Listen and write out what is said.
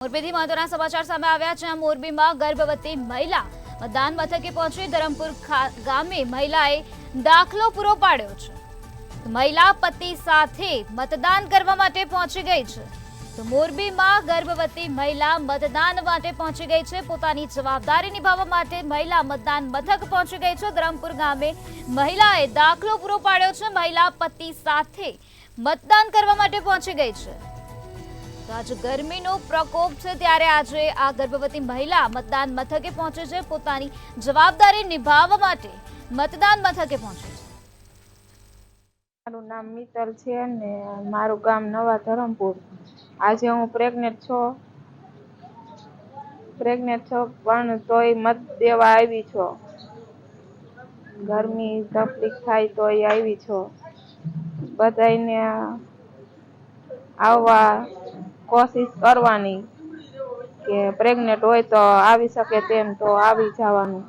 મોરબીથી મહત્વના સમાચાર સામે આવ્યા છે। મોરબીમાં ગર્ભવતી મહિલા મતદાન મથકે પહોંચી ધરમપુર ગામે મહિલાએ દાખલો પૂરો પાડ્યો છે। મહિલા પતિ સાથે મતદાન કરવા માટે પહોંચી ગઈ છે। તો મોરબીમાં ગર્ભવતી મહિલા મતદાન માટે પહોંચી ગઈ છે। પોતાની જવાબદારી નિભાવવા માટે મહિલા મતદાન મથક પહોંચી ગઈ છે। ધરમપુર ગામે મહિલાએ દાખલો પૂરો પાડ્યો છે। મહિલા પતિ સાથે મતદાન કરવા માટે પહોંચી ગઈ છે। आज गर्मीनो प्रकोप है त्यारे आज आ गर्भवती महिला मतदान मथके पहुंचे छे। पोतानी जवाबदारी निभाववा माटे मतदान मथके पहुंचे छे। मारू नाम मित्तल छे ने मारू गाम नवा धरमपुर। आज हूँ प्रेग्नेट छो पण तोय मत देवा आवी छो। गर्मी तकलीफ थाय तोय आवी छो। बधायने आववा कोशिश करवानी के प्रेग्नेट होय तो आवी सके तेम तो आवी जवानुं।